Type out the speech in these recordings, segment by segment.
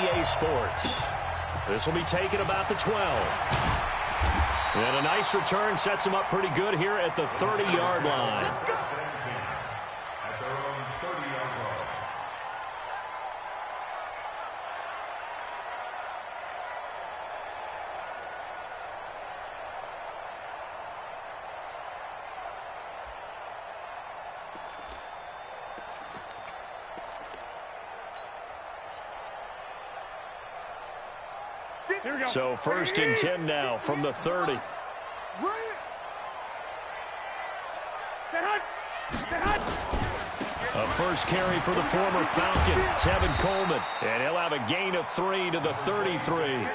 EA Sports. This will be taken about the 12. And a nice return sets him up pretty good here at the 30-yard line. So 1st and 10 now from the 30. A first carry for the former Falcon, Tevin Coleman. And he'll have a gain of 3 to the 33.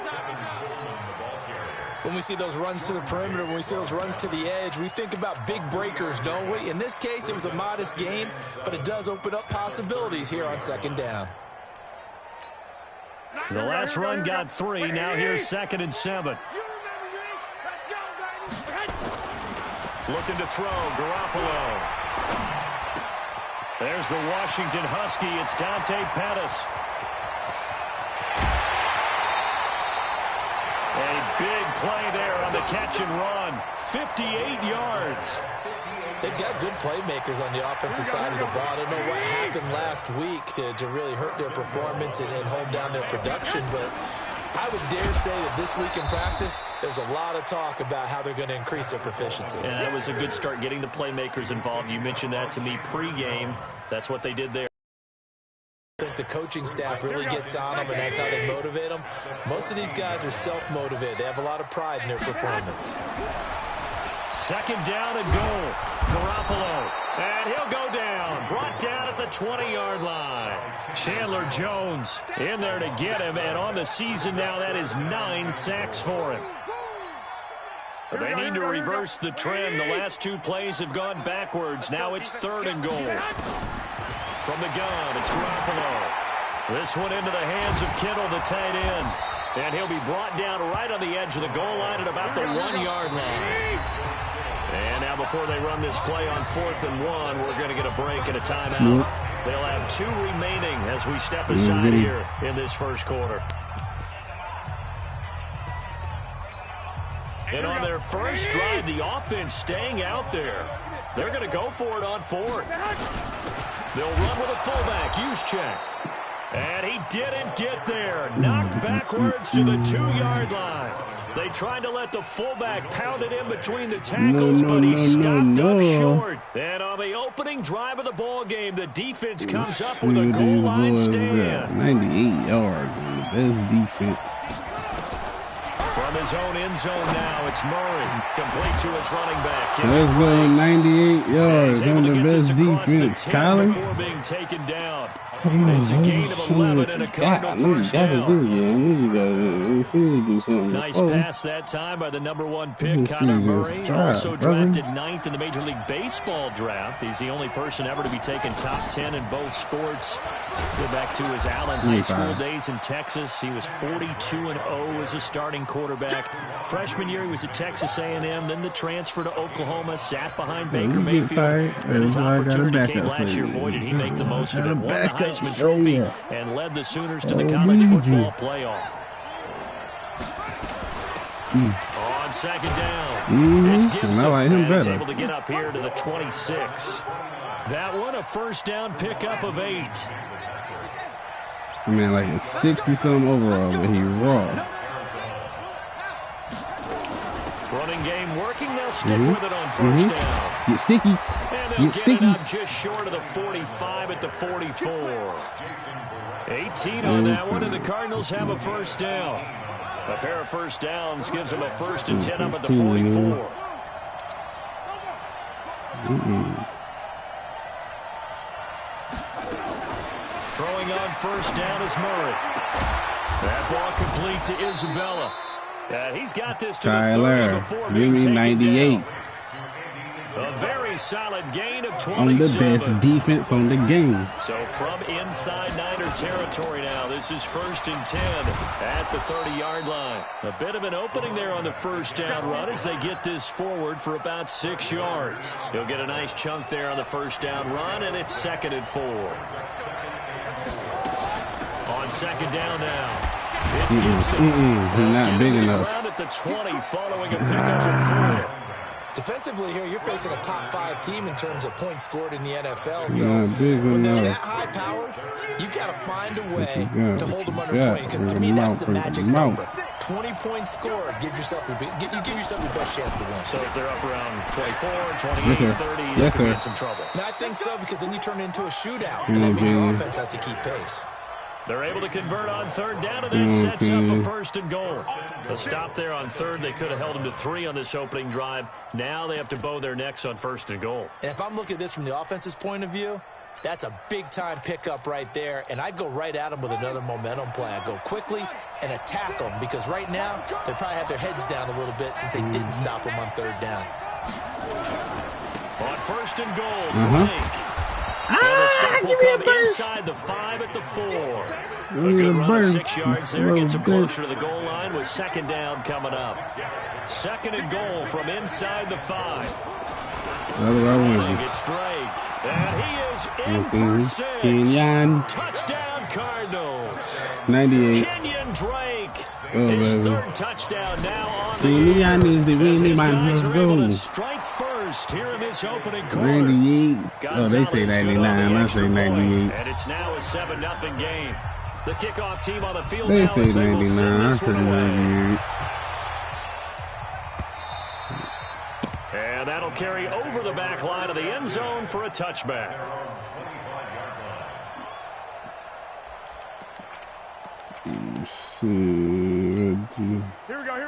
When we see those runs to the perimeter, when we see those runs to the edge, we think about big breakers, don't we? In this case, it was a modest gain, but it does open up possibilities here on 2nd down. The last run got 3. Now here's 2nd and 7. Looking to throw, Garoppolo. There's the Washington Husky. It's Dante Pettis. A big play there on the catch and run. 58 yards. They've got good playmakers on the offensive side of the ball. I don't know what happened last week to really hurt their performance and hold down their production, but I would dare say that this week in practice, there's a lot of talk about how they're going to increase their proficiency. Yeah, that was a good start, getting the playmakers involved. You mentioned that to me pregame. That's what they did there. I think the coaching staff really gets on them, and that's how they motivate them. Most of these guys are self-motivated. They have a lot of pride in their performance. 2nd down and goal. Garoppolo. And he'll go down. Brought down at the 20-yard line. Chandler Jones in there to get him. And on the season now, that is 9 sacks for him. But they need to reverse the trend. The last 2 plays have gone backwards. Now it's 3rd and goal. From the gun, it's Garoppolo. This one into the hands of Kittle, the tight end. And he'll be brought down right on the edge of the goal line at about the 1-yard line. And now before they run this play on 4th and 1, we're going to get a break and a timeout. They'll have 2 remaining as we step aside here in this first quarter. And on their first drive, the offense staying out there. They're going to go for it on 4th. They'll run with a fullback, Juszczyk. And he didn't get there. Knocked backwards to the 2-yard line. They tried to let the fullback pound it in between the tackles, but he stopped up short. And on the opening drive of the ball game, the defense comes up with a goal line stand. 98 yards, best defense. From his own end zone now, it's Murray. Complete to his running back. Let's go, 98 yards on the best defense. Tyler. Before being taken down. It's a gain of 11 and a Cardinal first down. Nice pass that time by the #1 pick, Kyler Murray. Also drafted 9th in the Major League Baseball draft. He's the only person ever to be taken top 10 in both sports. Go back to his Allen High School days in Texas. He was 42-0 as a starting quarterback. Freshman year, he was at Texas A&M. Then the transfer to Oklahoma, sat behind Baker Mayfield. And his opportunity came last year. Boy, did he make the most of it. Won the Heisman Trophy and led the Sooners to the college football playoff. On 2nd down, it's Gibson. And he's able to get up here to the 26. That one a first down pickup of 8. Man, like a 60-something overall, but he's raw. Running game working. They'll stick with it on first down. Get sticky. And they'll get it up just short of the 45 at the 44. 18 on that one, and the Cardinals have a first down. A pair of first downs gives them a 1st and 10 up at the 44. Throwing on first down is Murray. That ball complete to Isabella. He's got this to Tyler, the 30 before being taken 98. down. A very solid gain of 27. On the best defense on the game. So from inside Niner territory now, this is 1st and 10 at the 30-yard line. A bit of an opening there on the first down run as they get this forward for about 6 yards. He'll get a nice chunk there on the first down run, and it's 2nd and 4. On on second down now. It's He's not big enough. Around at the 20 following a pickup of 4. Defensively here, you're facing a top 5 team in terms of points scored in the NFL. So when they're that high-powered, you got to find a way to hold them under 20. Because to me, that's the magic number. 20 points scored, you give yourself your best chance to win. So if they're up around 24, 28, 30, they could be in some trouble. I think so, because then you turn it into a shootout, and that means your offense has to keep pace. They're able to convert on third down, and that sets up a first and goal. A stop there on third. They could have held them to 3 on this opening drive. Now they have to bow their necks on first and goal. And if I'm looking at this from the offense's point of view, that's a big-time pickup right there, and I'd go right at them with another momentum play. I'd go quickly and attack them, because right now they probably have their heads down a little bit since they didn't stop them on third down. On first and goal, Drake. And the stop will come inside the 5 at the 4. A good run of 6 yards there. Gets them closer to the goal line with second down coming up. Second and goal from inside the 5. It's Drake. And he is in for 6. Touchdown Cardinals. 98. Kenyon Drake. His third touchdown now on the year. As his guys are able to strike first here in this opening quarter. 98. Oh, they say 99. I say 98. And it's now a 7-0 game. The kickoff team on the field they now say is able to 99. send I this say one away. 98. And that'll carry over the back line of the end zone for a touchback.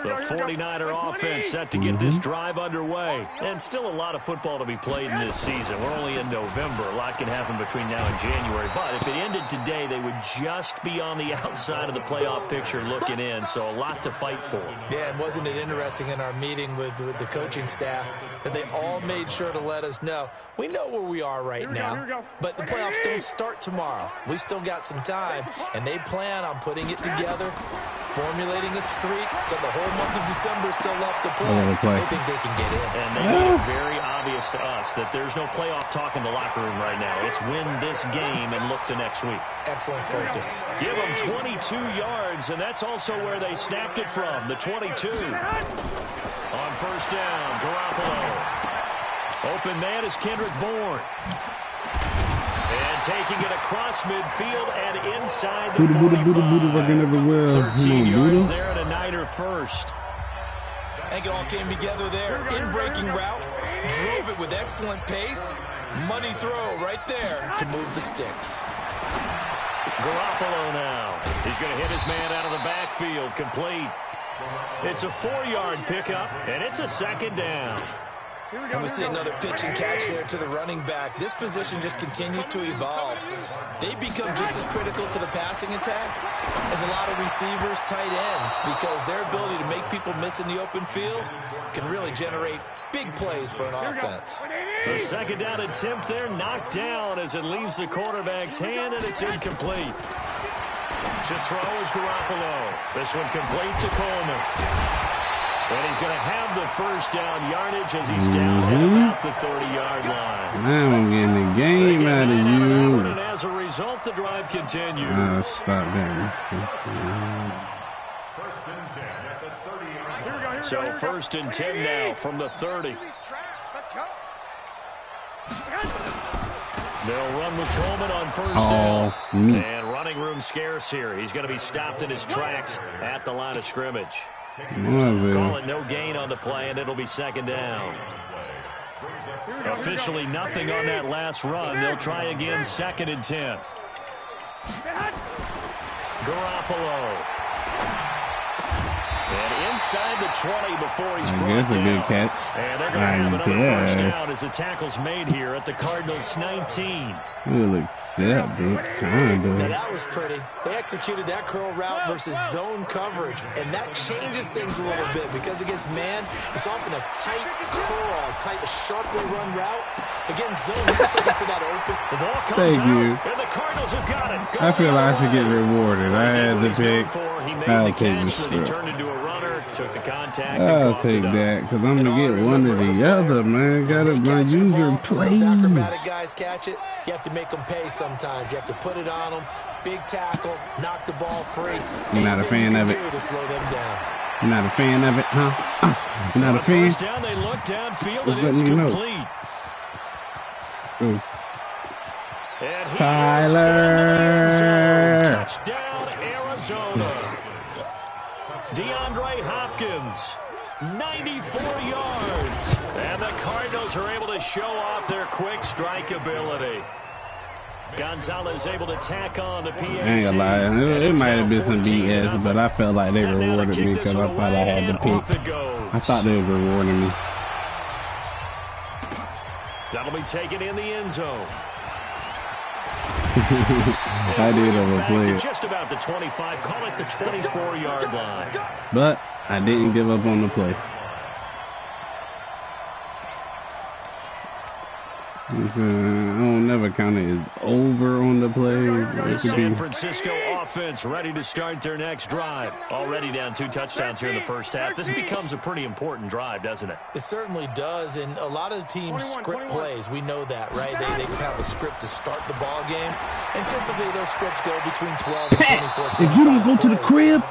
The 49er offense set to get this drive underway. And still a lot of football to be played in this season. We're only in November. A lot can happen between now and January. But if it ended today, they would just be on the outside of the playoff picture looking in. So a lot to fight for. Yeah, and wasn't it interesting in our meeting with the coaching staff that they all made sure to let us know, we know where we are right now, but the playoffs don't start tomorrow. We still got some time, and they plan on putting it together, formulating a streak, got the whole month of December still left to play. They think they can get in. And they made it very obvious to us that there's no playoff talk in the locker room right now. It's win this game and look to next week. Excellent focus. Give them 22 yards, and that's also where they snapped it from, the 22. On first down, Garoppolo. Open man is Kendrick Bourne. And taking it across midfield and inside the 45. 13 yards there and a Niner first. I think it all came together there. In-breaking route. Drove it with excellent pace. Money throw right there to move the sticks. Garoppolo now. He's going to hit his man out of the backfield. Complete. It's a 4-yard pickup, and it's a second down. And we see another pitch and catch there to the running back. This position just continues to evolve. They become just as critical to the passing attack as a lot of receivers, tight ends, because their ability to make people miss in the open field can really generate big plays for an offense. The second down attempt there knocked down as it leaves the quarterback's hand, and it's incomplete. To throw is Garoppolo. This one complete to Coleman. And he's going to have the first down yardage as he's down at about the 30-yard line. Now I'm getting the game out of you. And as a result, the drive continues. Stop that. So first and 10 now from the 30. They'll run with Coleman on first down. And running room scarce here. He's going to be stopped in his tracks at the line of scrimmage. Call it no gain on the play, and it'll be second down. Officially nothing on that last run. They'll try again, second and 10. Garoppolo. And inside the 20 before he's brought down. Good catch. And they're going to have another first down as the tackle's made here at the Cardinals' 19. Yeah, dude. Now that was pretty. They executed that curl route versus zone coverage, and that changes things a little bit because against man, it's often a tight curl, tight, sharply run route. Against zone, you're just looking for that open. The ball comes out, and the Cardinals have got it. I feel like I should get rewarded. I had the pick. I'll take the strip. He turned into a runner, took the contact. I'll take that because I'm going to get one or the other, man. Got to use your play. Those acrobatic guys catch it. You have to make them pay sometimes. You have to put it on them, Big tackle, knock the ball free. You're not a fan of it. To slow them down. You're not a fan of it, huh? You're not a fan? First down, they look downfield, and it's complete. And Tyler. Touchdown, Arizona. DeAndre Hopkins, 94 yards. And the Cardinals are able to show off their quick strike ability. Gonzalez able to tack on the PAT. I ain't gonna lie, it might have been some BS, but I felt like they rewarded me because I thought I had the pick. I thought they were rewarding me. That'll be taken in the end zone. I did overplay it. Just about the 25, call it the 24-yard line. But I didn't give up on the play. I don't never count it as over on the play. The San Francisco offense ready to start their next drive. Already down 2 touchdowns here in the first half. This becomes a pretty important drive, doesn't it? It certainly does, and a lot of teams script plays. We know that, right? They have a script to start the ball game, and typically those scripts go between 12 and 24. If you don't go to the crib,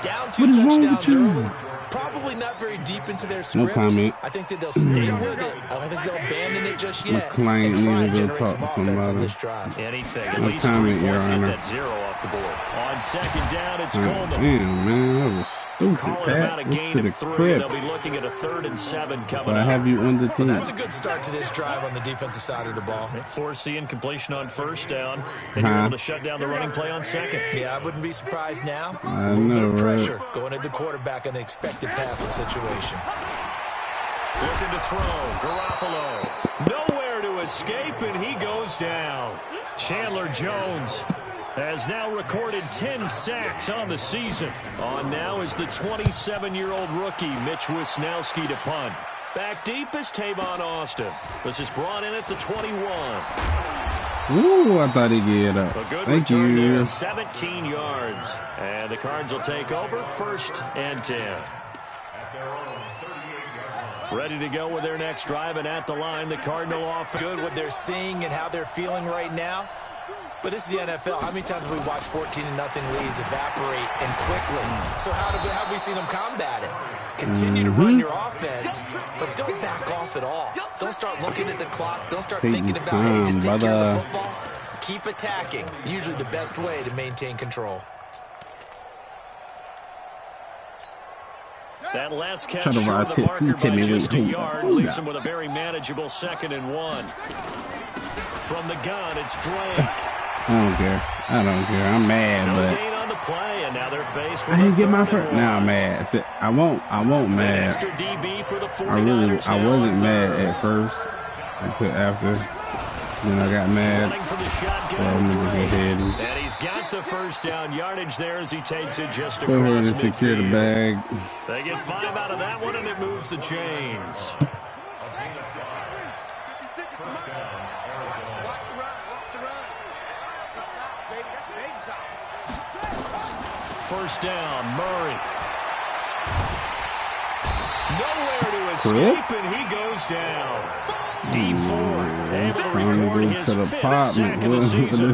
down 2 touchdowns early. Probably not very deep into their script. No comment. I think that they'll stay with it. I don't think they'll abandon it just yet. And try and generate some offense on this drive. Anything. At least 3 points, get that 0 off the board. On second down, it's Coleman. Damn, man. Calling about a gain of 3. They'll be looking at a 3rd and 7 coming up. I have you on the team. Well, that's a good start to this drive on the defensive side of the ball. Force the incompletion on first down. Then you're able to shut down the running play on second. Yeah, I wouldn't be surprised now. I a little bit of know, pressure right? going at the quarterback in an expected passing situation. Looking to throw. Garoppolo. Nowhere to escape, and he goes down. Chandler Jones has now recorded 10 sacks on the season. On now is the 27-year-old rookie, Mitch Wisnowski, to punt. Back deep is Tavon Austin. This is brought in at the 21. Ooh, I thought he'd get up. A good Thank return you. there, 17 yards. And the Cards will take over, 1st and 10. Ready to go with their next drive, and at the line, the Cardinal offense. Good what they're seeing and how they're feeling right now. But this is the NFL. How many times have we watched 14-0 leads evaporate and quickly? So how have we seen them combat it? Continue to run your offense, but don't back off at all. Don't start looking at the clock. Don't start thinking about, hey, just take care of the football. Keep attacking. Usually the best way to maintain control. That last catch short of the marker by just a yard leaves him with a very manageable 2nd and 1. From the gun, it's Drake. I don't care. I don't care. I'm mad, but gain on the play, and now they're faced with I didn't get my first. Now I'm mad. I won't mad. Extra DB for the 49ers. I wasn't mad at first. Until after. Then I got mad. And he's got the first down yardage there as he takes it just Go ahead across and secure the midfield. bag. They get 5 out of that one, and it moves the chains. First down, Murray. Nowhere to escape, and he goes down. D4 able to record his 5th sack of the season.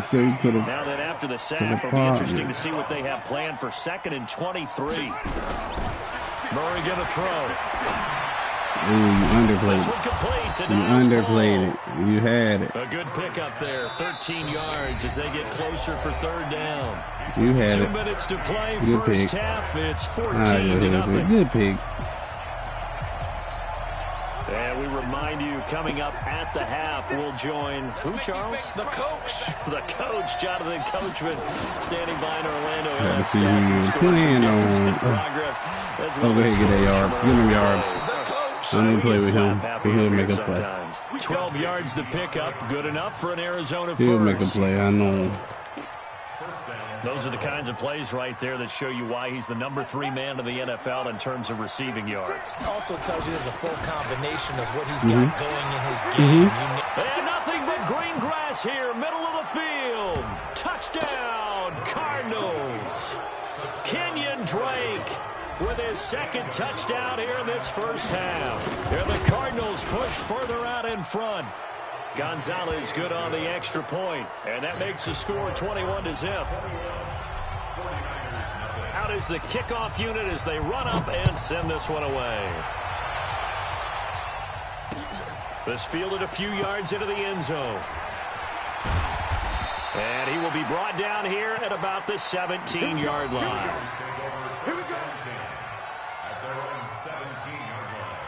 Now then, after the sack, it'll be interesting to see what they have planned for 2nd and 23. Murray going to throw. Ooh, you underplayed it. You underplayed it. You had it. A good pickup there. 13 yards as they get closer for 3rd down. You had 2 it. minutes to play. Good First pick. half. It's 14-0. Good pick. And we remind you, coming up at the half, we'll join who, Charles? The coach. The coach, Jonathan Coachman, standing by in Orlando. Got to see who you're playing on. Go ahead, get that yard. Give him yards. I don't even play with him. He'll make a play. 12 yards to pick up. Good enough for an Arizona He'll first. make a play. I know. Those are the kinds of plays right there that show you why he's the number 3 man of the NFL in terms of receiving yards. Also tells you there's a full combination of what he's got going in his game. And nothing but green grass here, middle of the field. Touchdown, Cardinals. Kenyon Drake with his 2nd touchdown here in this first half. Here the Cardinals push further out in front. Gonzalez good on the extra point, and that makes the score 21-0. Out is the kickoff unit as they run up and send this one away. This fielded a few yards into the end zone. And he will be brought down here at about the 17-yard line. Here we go. At their own 17-yard line.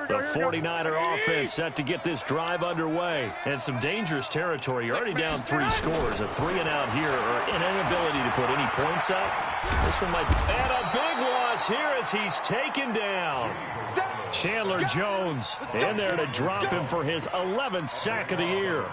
The 49er offense set to get this drive underway. And some dangerous territory. You're already down 3 scores. A 3-and-out here or an inability to put any points up. This one might be. And a big loss here as he's taken down. Chandler Jones in there to drop him for his 11th sack of the year.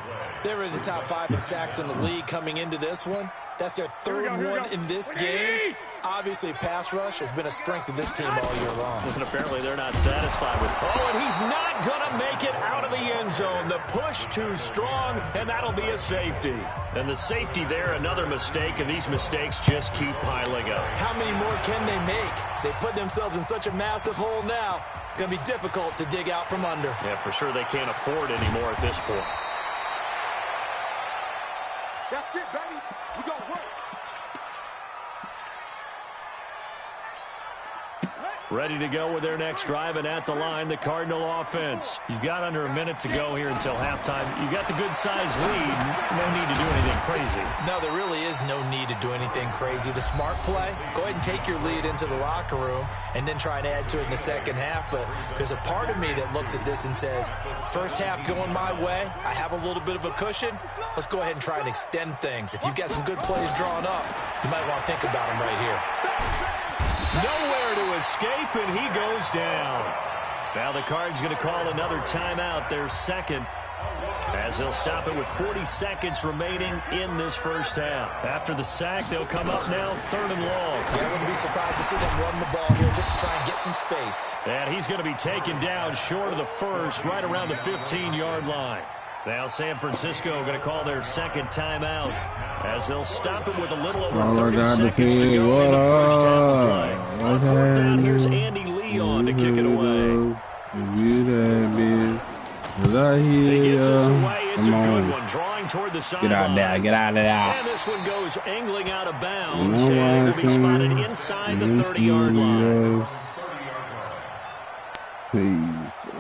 They were in the top 5 in sacks in the league coming into this one. That's their 3rd one in this game. Obviously, pass rush has been a strength of this team all year long. And apparently they're not satisfied with. Oh, and he's not going to make it out of the end zone. The push too strong, and that'll be a safety. And the safety there, another mistake, and these mistakes just keep piling up. How many more can they make? They put themselves in such a massive hole now. It's going to be difficult to dig out from under. Yeah, for sure they can't afford anymore at this point. That's it, baby. We got to work. Ready to go with their next drive, and at the line, the Cardinal offense. You've got under a minute to go here until halftime. You've got the good-sized lead. No need to do anything crazy. No, there really is no need to do anything crazy. The smart play, go ahead and take your lead into the locker room and then try and add to it in the second half. But there's a part of me that looks at this and says, first half going my way, I have a little bit of a cushion. Let's go ahead and try and extend things. If you've got some good plays drawn up, you might want to think about them right here. Nowhere to escape, and he goes down. Now the Cards going to call another timeout, their second, as they'll stop it with 40 seconds remaining in this first half. After the sack, they'll come up now 3rd and long. Yeah, I wouldn't be surprised to see them run the ball here just to try and get some space. And he's going to be taken down short of the first, right around the 15-yard line. Now San Francisco going to call their second timeout as they'll stop it with a little over 30 seconds to go in the first half of play. On 4th down, here's Andy Lee on to kick it away. He gets us away. It's a good one, drawing toward the sideline. Get out there, get out of there. And this one goes angling out of bounds, and will be spotted inside the 30-yard line.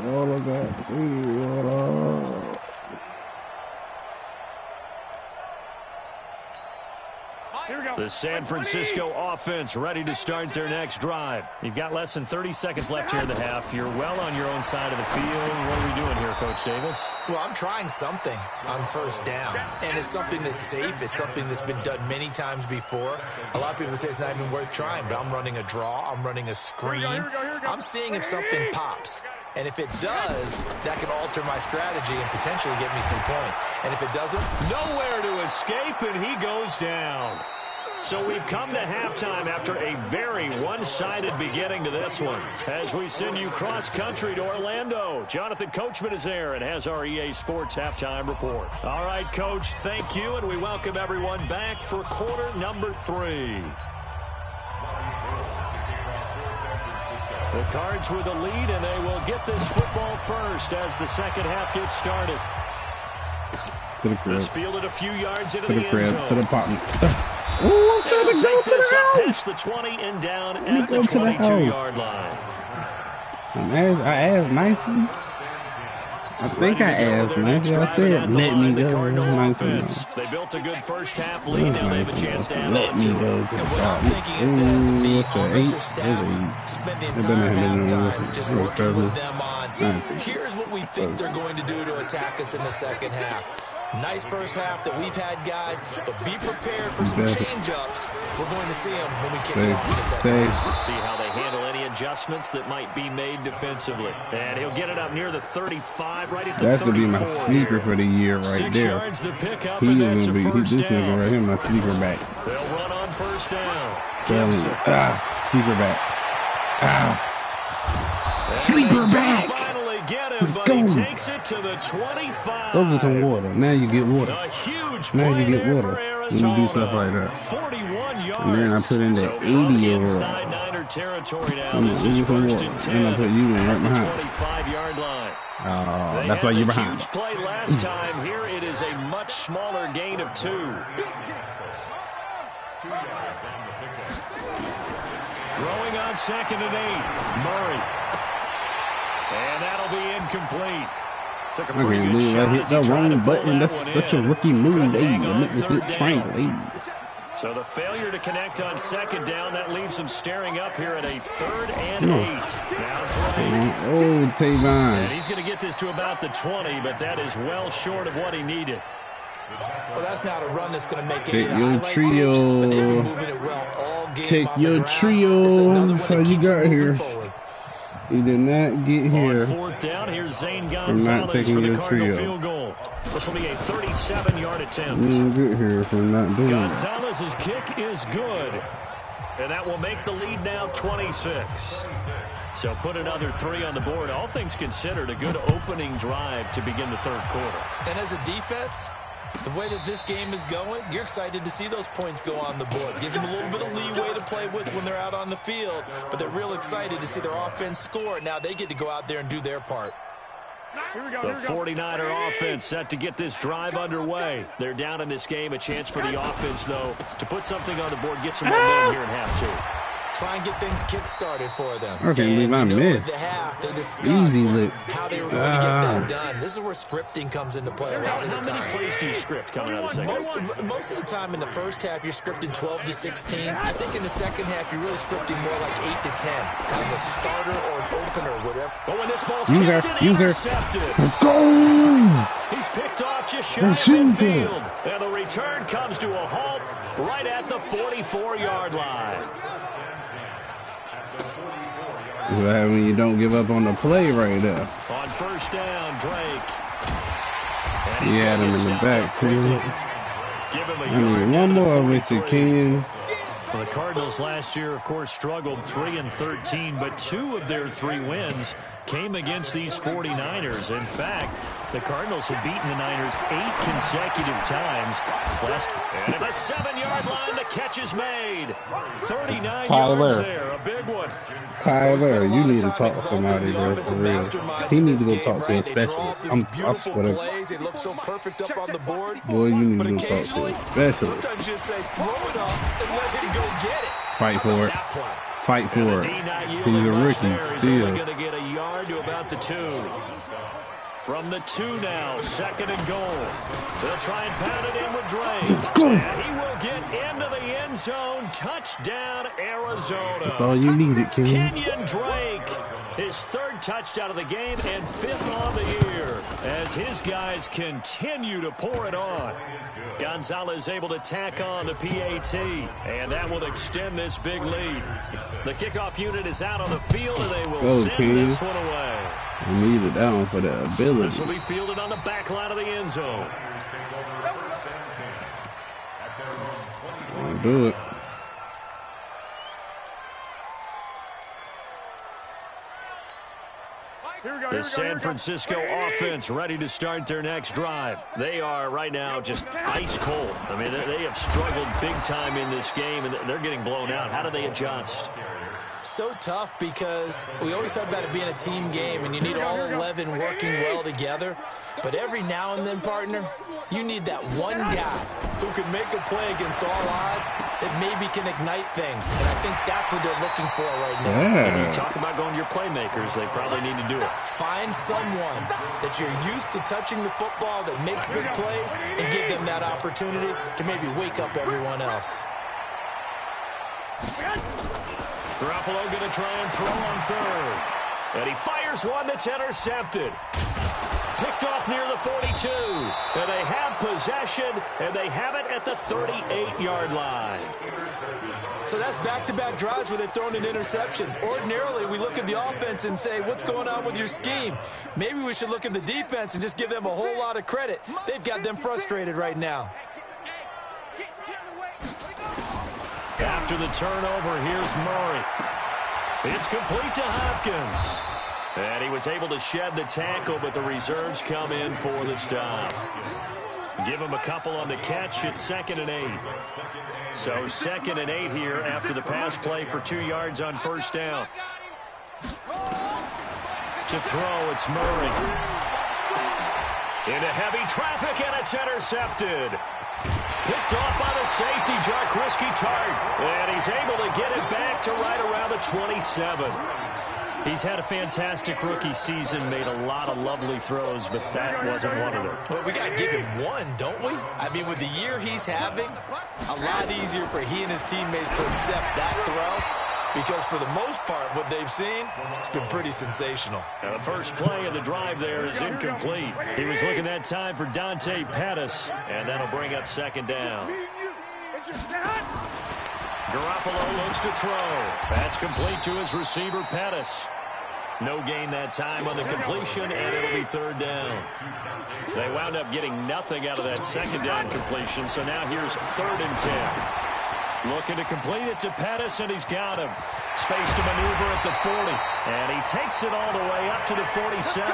All of that. The San Francisco offense ready to start their next drive. You've got less than 30 seconds left here in the half. You're well on your own side of the field. What are we doing here, Coach Davis? Well, I'm trying something on first down, and it's something that's safe. It's something that's been done many times before. A lot of people say it's not even worth trying, but I'm running a draw. I'm running a screen. I'm seeing if something pops. And if it does, that can alter my strategy and potentially get me some points. And if it doesn't, nowhere to escape, and he goes down. So we've come to halftime after a very one-sided beginning to this one. As we send you cross-country to Orlando, Jonathan Coachman is there and has our EA Sports halftime report. All right, Coach, thank you, and we welcome everyone back for quarter number 3. The Cards with the lead, and they will get this football first as the second half gets started. This fielded a few yards into the end zone. To the bottom. They'll take this up past the 20 and down at the 22-yard line. I asked nicely. I think I asked nicely. I said, let me go. Offense. They built a good first half lead. Now they have a chance to add let on me to go. it. and what I'm thinking is that the offensive staff spend the entire halftime just working with them on, here's what we think they're going to do to attack us in the second half. Nice first half that we've had, guys, but be prepared for some change-ups. We're going to see them when we kick it off in the second half. We'll see how they handle any adjustments that might be made defensively. And he'll get it up near the 35, right at the 34. That's going to be my sneaker for the year right 6 there. yards the pickup, He and is that's going a to be, first this down. nigga right here, my sneaker back. They'll run on first down. Sneaker back. Sleeper back. Finally him, but he takes it to the 25. Those are some water. Now you get water. A huge Now play you get there water. for When you do stuff like that. 41 yards. And then I put in that 80 over. Inside Niner territory now. This is first and 10. And I put you in right at the behind. 25-yard line. That's why you're behind. Huge play last time. Here it is a much smaller gain of 2. Throwing on 2nd and 8. Murray. And that'll be incomplete. Took a pretty good shot. I hit the wrong button. That's a rookie move. Hey, make this hit triangle. Hey. So the failure to connect on 2nd down, that leaves him staring up here at a 3rd and 8. Now Drake. Oh, Tavon. And he's going to get this to about the 20, but that is well short of what he needed. Well, that's not a run that's going to make any Take your highlight trio. tapes, but they've been moving it well all game. Take on your the ground. trio. It's another one That's how that you keeps got moving here. forward. He did not get here. On 4th down, here's Zane Gonzalez for the Cardinal field goal. This will be a 37-yard attempt. You didn't get here from not doing that. Gonzalez's kick is good. And that will make the lead now 26. So put another 3 on the board. All things considered, a good opening drive to begin the 3rd quarter. And as a defense, the way that this game is going, you're excited to see those points go on the board. Gives them a little bit of leeway to play with when they're out on the field, but they're real excited to see their offense score. Now they get to go out there and do their part. The 49er offense set to get this drive underway. They're down in this game. A chance for the offense, though, to put something on the board, get some momentum here in half 2. Try and get things kick-started for them. I can't believe I missed. The half, they discussed Easy how they were going to get that done. This is where scripting comes into play a lot of the time. How many plays do you script coming out of the second? Most of the time in the first half, you're scripting 12 to 16. I think in the second half, you're really scripting more like 8 to 10. Kind of a starter or an opener, whatever. But when this ball's tipped and intercepted. Let's go! He's picked off just shy of midfield. And the return comes to a halt right at the 44-yard line. When you don't give up on the play right there. On 1st down, Drake. He had him in the back, too. I need one more with the King. Well, the Cardinals last year, of course, struggled 3-13, but 2 of their 3 wins came against these 49ers. In fact, the Cardinals have beaten the Niners 8 consecutive times. And at the 7-yard line, the catch is made. 39 yards there, a big one. Kyler, you need to talk to somebody there for real. He needs to go talk to a specialist. I swear to God. It looks so perfect up on the board. Boy, you need to go talk to a specialist. Sometimes you just say, throw it up and let him go get it. Fight for it. Fight for it. He's a rookie. He's only going to get a yard to about the 2. From the 2 now, 2nd and goal. They'll try and pound it in with Drake. And he will get into the end zone. Touchdown, Arizona. That's all you needed, King. Kenyon Drake, his 3rd touchdown of the game and 5th on the year as his guys continue to pour it on. Gonzalez able to tack on the PAT, and that will extend this big lead. The kickoff unit is out on the field, and they will send this one away. I needed that one for the ability. This will be fielded on the back line of the end zone. I'll do it. The San Francisco offense ready to start their next drive. They are right now just ice cold. I mean, they have struggled big time in this game, and they're getting blown out. How do they adjust? So tough because we always talk about it being a team game, and you need all 11 working well together. But every now and then, partner, you need that one guy who can make a play against all odds that maybe can ignite things. And I think that's what they're looking for right now. When you talk about going to your playmakers, they probably need to do it. Find someone that you're used to touching the football that makes big plays and give them that opportunity to maybe wake up everyone else. Garoppolo going to try and throw on 3rd. And he fires one that's intercepted. Picked off near the 42. And they have possession, and they have it at the 38-yard line. So that's back-to-back drives where they've thrown an interception. Ordinarily, we look at the offense and say, what's going on with your scheme? Maybe we should look at the defense and just give them a whole lot of credit. They've got them frustrated right now. After the turnover, here's Murray. It's complete to Hopkins. And he was able to shed the tackle, but the reserves come in for the stop. Give him a couple on the catch. It's 2nd and 8. So 2nd and 8 here after the pass play for 2 yards on first down. To throw, it's Murray. Into heavy traffic, and it's intercepted. Picked off by the safety, Jarkrisky Tart. And he's able to get it back to right around the 27. He's had a fantastic rookie season, made a lot of lovely throws, but that wasn't one of them. Well, we got to give him one, don't we? I mean, with the year he's having, a lot easier for he and his teammates to accept that throw, because for the most part, what they've seen, it's been pretty sensational. Now, the first play of the drive there is incomplete. He was looking that time for Dante Pettis, and that'll bring up 2nd down. Garoppolo looks to throw. That's complete to his receiver, Pettis. No gain that time on the completion, and it'll be 3rd down. They wound up getting nothing out of that 2nd down completion, so now here's 3rd and 10. Looking to complete it to Pettis, and he's got him. Space to maneuver at the 40, and he takes it all the way up to the 47.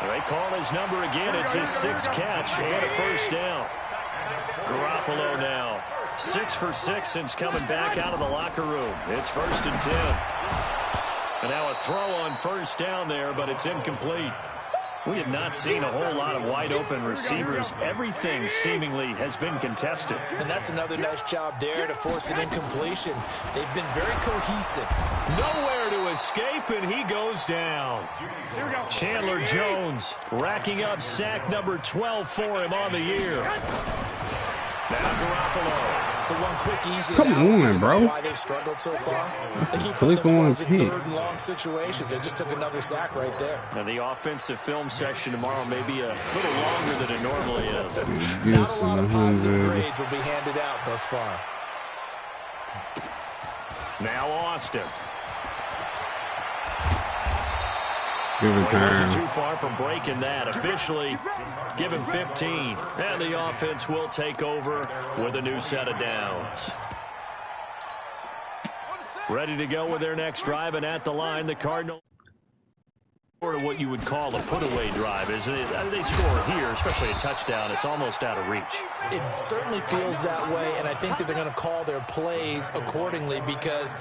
They call his number again. It's his 6th catch and a first down. Garoppolo now 6 for 6 since coming back out of the locker room. It's 1st and 10. And now a throw on first down there, but it's incomplete. We have not seen a whole lot of wide-open receivers. Everything seemingly has been contested. And that's another nice job there to force an incompletion. They've been very cohesive. Nowhere to escape, and he goes down. Chandler Jones racking up sack number 12 for him on the year. Now Garoppolo. So one quick, easy Come analysis on, bro. why they've struggled so far. They keep putting themselves in 3rd and long situations. They just took another sack right there. Now the offensive film session tomorrow may be a little longer than it normally is. Not a lot of positive grades will be handed out thus far. Now Austin. Good return. Wasn't too far from breaking that. Officially, give him 15. And the offense will take over with a new set of downs. Ready to go with their next drive, and at the line, the Cardinals. Sort of what you would call a put-away drive, isn't it? They score here, especially a touchdown. It's almost out of reach. It certainly feels that way, and I think that they're going to call their plays accordingly, because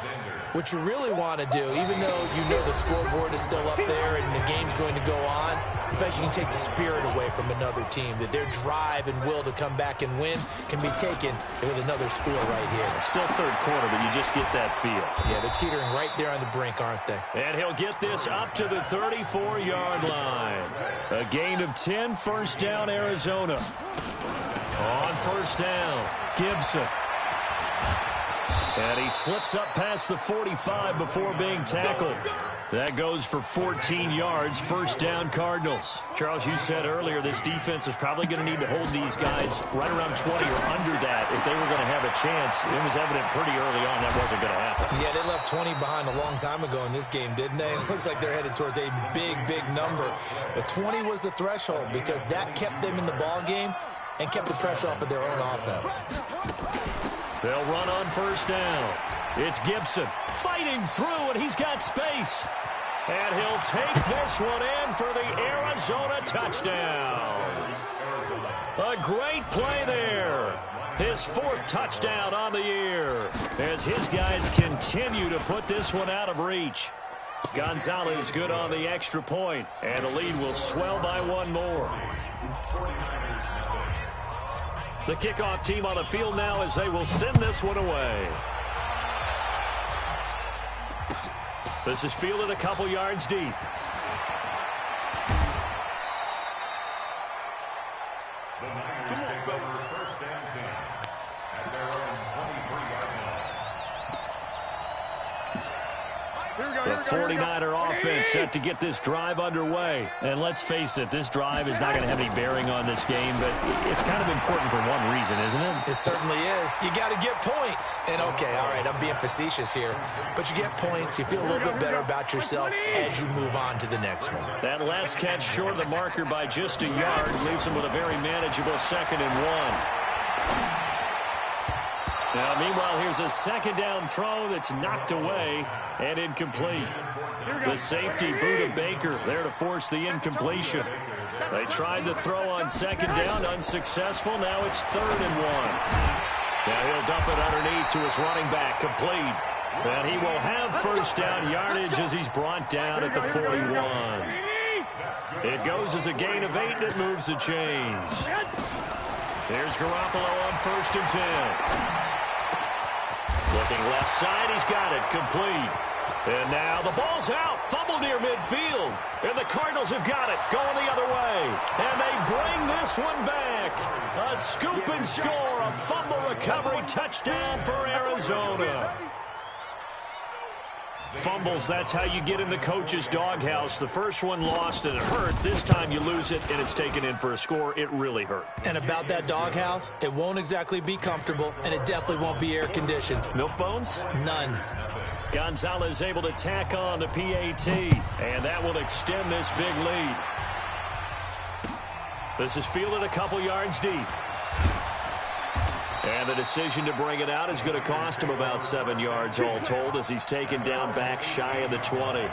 what you really want to do, even though you know the scoreboard is still up there and the game's going to go on, in fact, you can take the spirit away from another team, that their drive and will to come back and win can be taken with another score right here. Still 3rd quarter, but you just get that feel. Yeah, they're teetering right there on the brink, aren't they? And he'll get this up to the 34-yard line. A gain of 10, first down, Arizona. On first down, Gibson. And he slips up past the 45 before being tackled. That goes for 14 yards, first down Cardinals. Charles, you said earlier this defense is probably going to need to hold these guys right around 20 or under that if they were going to have a chance. It was evident pretty early on that wasn't going to happen. Yeah, they left 20 behind a long time ago in this game, didn't they? It looks like they're headed towards a big, big number. But 20 was the threshold because that kept them in the ball game and kept the pressure off of their own offense. They'll run on first down. It's Gibson fighting through, and he's got space. And he'll take this one in for the Arizona touchdown. A great play there. His 4th touchdown on the year as his guys continue to put this one out of reach. Gonzalez good on the extra point, and the lead will swell by one more. The kickoff team on the field now as they will send this one away. This is fielded a couple yards deep. The Niners take over first and 10 at their own 23-yard line. The 49er offense set to get this drive underway. And let's face it, this drive is not going to have any bearing on this game, but it's kind of important for one reason, isn't it? It certainly is. You got to get points. And, okay, all right, I'm being facetious here. But you get points, you feel a little bit better about yourself as you move on to the next one. That last catch short of the marker by just a yard leaves him with a very manageable 2nd and 1. Now, meanwhile, here's a 2nd down throw that's knocked away and incomplete. The safety, Buda Baker, there to force the incompletion. They tried to throw on second down, unsuccessful. Now it's 3rd and 1. Now he'll dump it underneath to his running back, complete. And he will have first down yardage as he's brought down at the 41. It goes as a gain of 8, and it moves the chains. Here's Garoppolo on 1st and 10. Looking left side, he's got it, complete. And now the ball's out, fumble near midfield. And the Cardinals have got it, going the other way. And they bring this one back. A scoop and score, a fumble recovery, touchdown for Arizona. Fumbles, that's how you get in the coach's doghouse. The first one lost and it hurt. This time you lose it and it's taken in for a score. It really hurt. And about that doghouse, it won't exactly be comfortable, and it definitely won't be air-conditioned. Milk bones? None. Gonzalez able to tack on the PAT, and that will extend this big lead. This is fielded a couple yards deep. And the decision to bring it out is going to cost him about 7 yards all told as he's taken down back shy of the 20.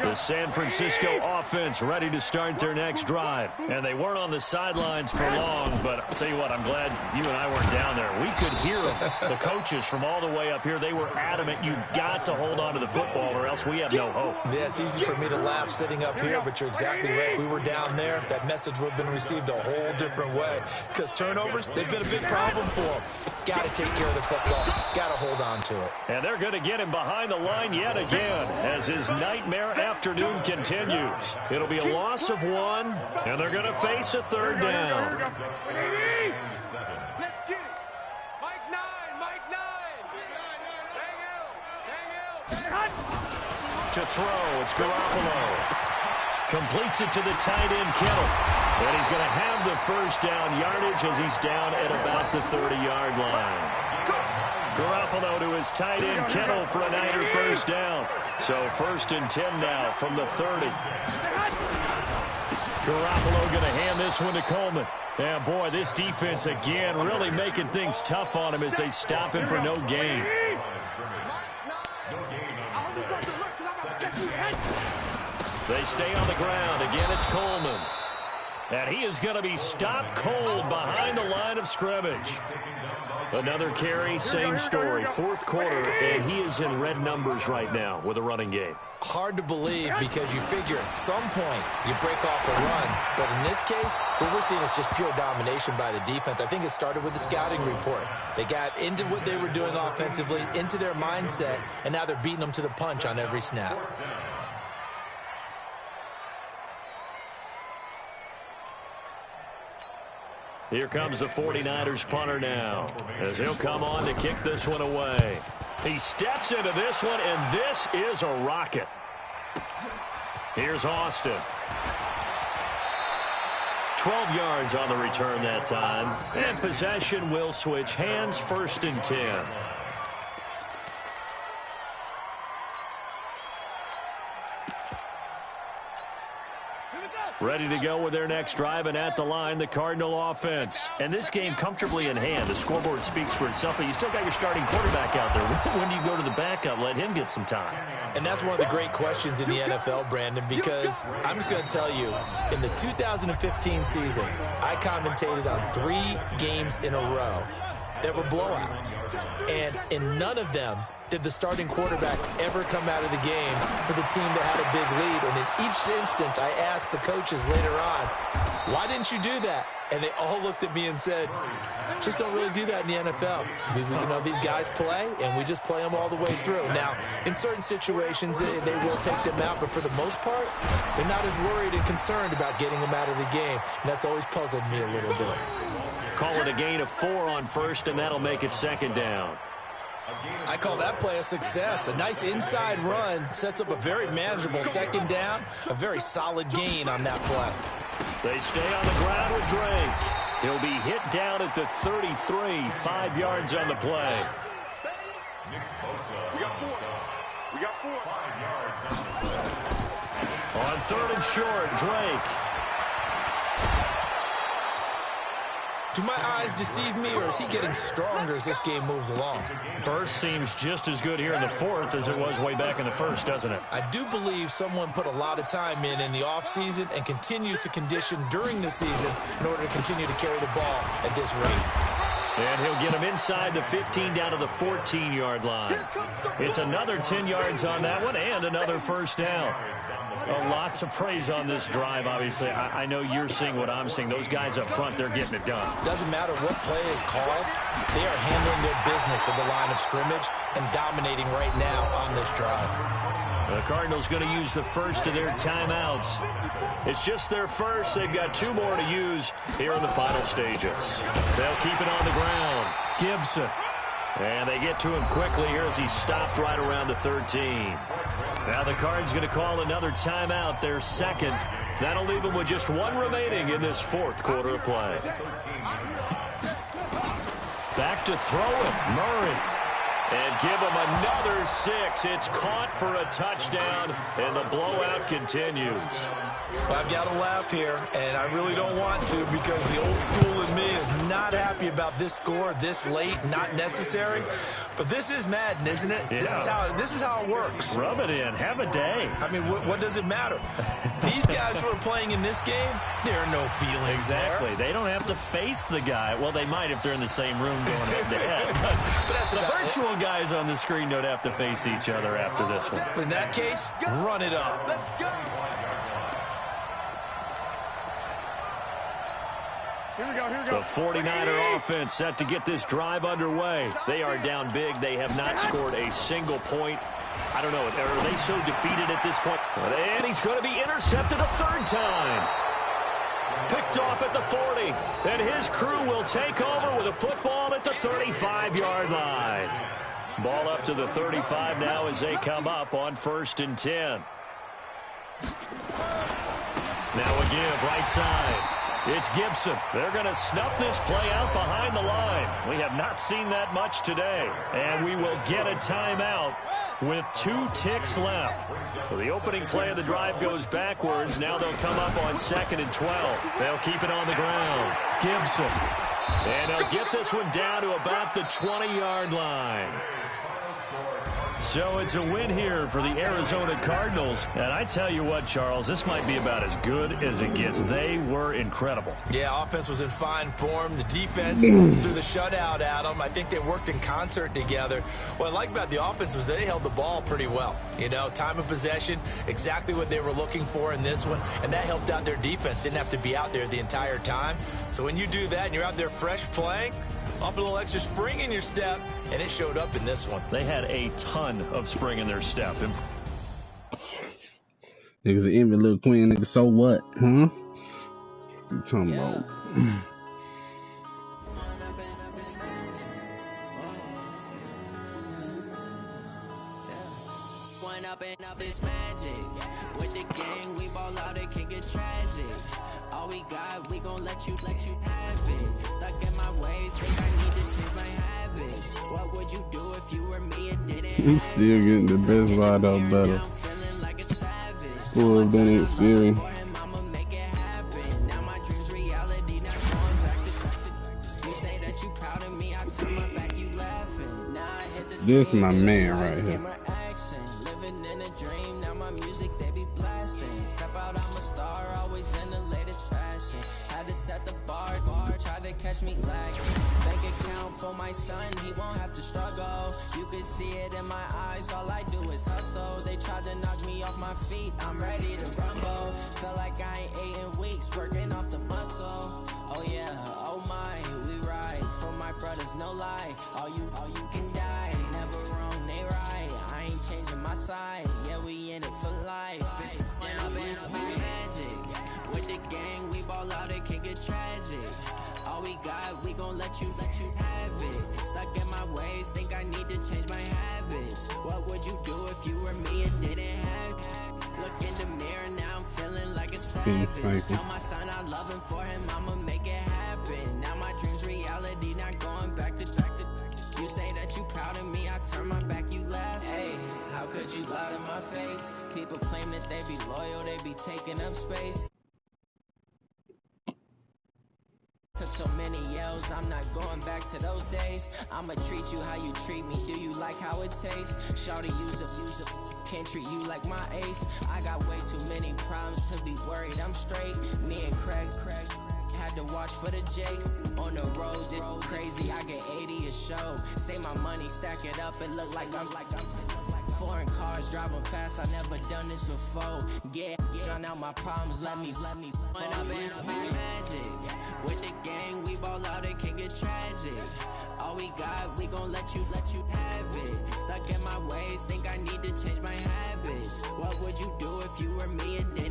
The San Francisco offense ready to start their next drive. And they weren't on the sidelines for long, but I'll tell you what, I'm glad you and I weren't down there. We could hear them. The coaches from all the way up here, they were adamant, you've got to hold on to the football or else we have no hope. Yeah, it's easy for me to laugh sitting up here, but you're exactly right. We were down there. That message would have been received a whole different way because turnovers, they've been a big problem for them. Got to take care of the football. Got to hold on to it. And they're going to get him behind the line yet again as his nightmare afternoon continues. It'll be a loss of 1, and they're going to face a 3rd down. Let's get it. Mike 9. Hang out. To throw, it's Garoppolo. Completes it to the tight end, Kittle. And he's going to have the first down yardage as he's down at about the 30-yard line. Garoppolo to his tight end, Kittle, for a Niner first down. So 1st and 10 now from the 30. Garoppolo going to hand this one to Coleman. Yeah, boy, this defense again really making things tough on him as they stop him for no gain. They stay on the ground. Again, it's Coleman. And he is going to be stopped cold behind the line of scrimmage. Another carry, same story. 4th quarter, and he is in red numbers right now with a running game. Hard to believe because you figure at some point you break off a run. But in this case, what we're seeing is just pure domination by the defense. I think it started with the scouting report. They got into what they were doing offensively, into their mindset, and now they're beating them to the punch on every snap. Here comes the 49ers punter now as he'll come on to kick this one away. He steps into this one, and this is a rocket. Here's Austin. 12 yards on the return that time. And possession will switch hands, 1st and 10. Ready to go with their next drive, and at the line, the Cardinal offense. And this game comfortably in hand. The scoreboard speaks for itself, but you still got your starting quarterback out there. When do you go to the backup? Let him get some time. And that's one of the great questions in the NFL, Brandon, because I'm just going to tell you, in the 2015 season, I commentated on 3 games in a row that were blowouts. And in none of them did the starting quarterback ever come out of the game for the team that had a big lead. And in each instance, I asked the coaches later on, why didn't you do that? And they all looked at me and said, just don't really do that in the NFL. You know, these guys play, and we just play them all the way through. Now, in certain situations, they will take them out, but for the most part, they're not as worried and concerned about getting them out of the game. And that's always puzzled me a little bit. Call it a gain of 4 on 1st, and that'll make it 2nd down. I call that play a success. A nice inside run sets up a very manageable 2nd down, a very solid gain on that play. They stay on the ground with Drake. He'll be hit down at the 33, 5 yards on the play. We got 4. 5 yards on the play. On 3rd and short, Drake. Do my eyes deceive me, or is he getting stronger as this game moves along? Burst seems just as good here in the fourth as it was way back in the first, doesn't it? I do believe someone put a lot of time in the offseason and continues to condition during the season in order to continue to carry the ball at this rate. And he'll get him inside the 15 down to the 14-yard line. It's another 10 yards on that one and another first down. A lot to praise on this drive, obviously. I know you're seeing what I'm seeing. Those guys up front, they're getting it done. Doesn't matter what play is called. They are handling their business at the line of scrimmage and dominating right now on this drive. The Cardinals going to use the first of their timeouts. It's just their first. They've got 2 more to use here in the final stages. They'll keep it on the ground. Gibson. And they get to him quickly here as he stopped right around the 13. Now the Cards going to call another timeout, their second. That'll leave them with just 1 remaining in this fourth quarter of play. Back to throw it, Murray. And give him another 6. It's caught for a touchdown, and the blowout continues. I've got to laugh here, and I really don't want to because the old school in me is not happy about this score this late, not necessary. But this is Madden, isn't it? Yeah. This is how it works. Rub it in. Have a day. I mean, what does it matter? These guys who are playing in this game, there are no feelings Exactly. there. They don't have to face the guy. Well, they might if they're in the same room going head-to-head. But that's the about virtual guys on the screen don't have to face each other after this one. In that case, run it up. Let's go. Here we go, here we go. The 49er offense set to get this drive underway. They are down big. They have not scored a single point. I don't know. Are they so defeated at this point? And he's going to be intercepted a 3rd time. Picked off at the 40. And his crew will take over with a football at the 35-yard line. Ball up to the 35 now as they come up on 1st and 10. Now a give right side. It's Gibson. They're going to snuff this play out behind the line. We have not seen that much today. And we will get a timeout with 2 ticks left. So the opening play of the drive goes backwards. Now they'll come up on 2nd and 12. They'll keep it on the ground. Gibson. And they'll get this one down to about the 20-yard line. So it's a win here for the Arizona Cardinals. And I tell you what, Charles, this might be about as good as it gets. They were incredible. Yeah, offense was in fine form. The defense threw the shutout at them. I think they worked in concert together. What I like about the offense was they held the ball pretty well. You know, time of possession, exactly what they were looking for in this one. And that helped out their defense. Didn't have to be out there the entire time. So when you do that and you're out there fresh playing, up a little extra spring in your step, and it showed up in this one. They had a ton of spring in their step. Niggas an envy little queen, nigga, so what? Huh? What you talking about? Up this magic with the gang, we ball out, it can get tragic. All we got, we gon' let you have it. Stuck in my ways, think I need to change my habits. What would you do if you were me and didn't He's have still getting the best ride out better. feeling like a savage. Full of that experience. For him, I'ma make it happen. Now my dreams reality, not going back to. You say that you proud of me, I turn my back, you laughing. Now I hit the This scene, my get man lights, right here. camera action. Living in a dream, now my music they be blasting. Step out, I'm a star, always in the latest fashion. Had to set the bar, try to catch me lacking. Bank account for my son, he won't have to struggle. You can see it in my eyes, all I do is hustle. They tried to knock me off my feet, I'm ready to rumble. Feel like I ain't ate in weeks, working off the muscle. Oh yeah, oh my, we ride for my brothers, no lie. All you can die, never wrong, they right. I ain't changing my side, yeah, we in it for life. If up is magic. With the gang, we ball out, it can get tragic. All we got, we gon' let you have it. Stuck in my ways, think I need to change my habits. What would you do if you were me and didn't have it? Look in the mirror, now I'm feeling like a savage. Tell my son I love him, for him I'ma make it happen. Now my dreams reality, not going back to. You say that you proud of me, I turn my back, you laugh. Hey, how could you lie to my face? People claim that they be loyal, they be taking up space. Took so many yells, I'm not going back to those days. I'ma treat you how you treat me, do you like how it tastes? Shawty, use up, can't treat you like my ace. I got way too many problems to be worried, I'm straight. Me and Craig had to watch for the Jakes. On the road, this crazy, I get 80 a show. Say my money, stack it up, it look like I'm foreign cars, driving fast, I never done this before. Get drown out my problems, let me When up in magic. With the gang, we ball out, it can get tragic. All we got, we gon' let you have it. Stuck in my ways, think I need to change my habits. What would you do if you were me and did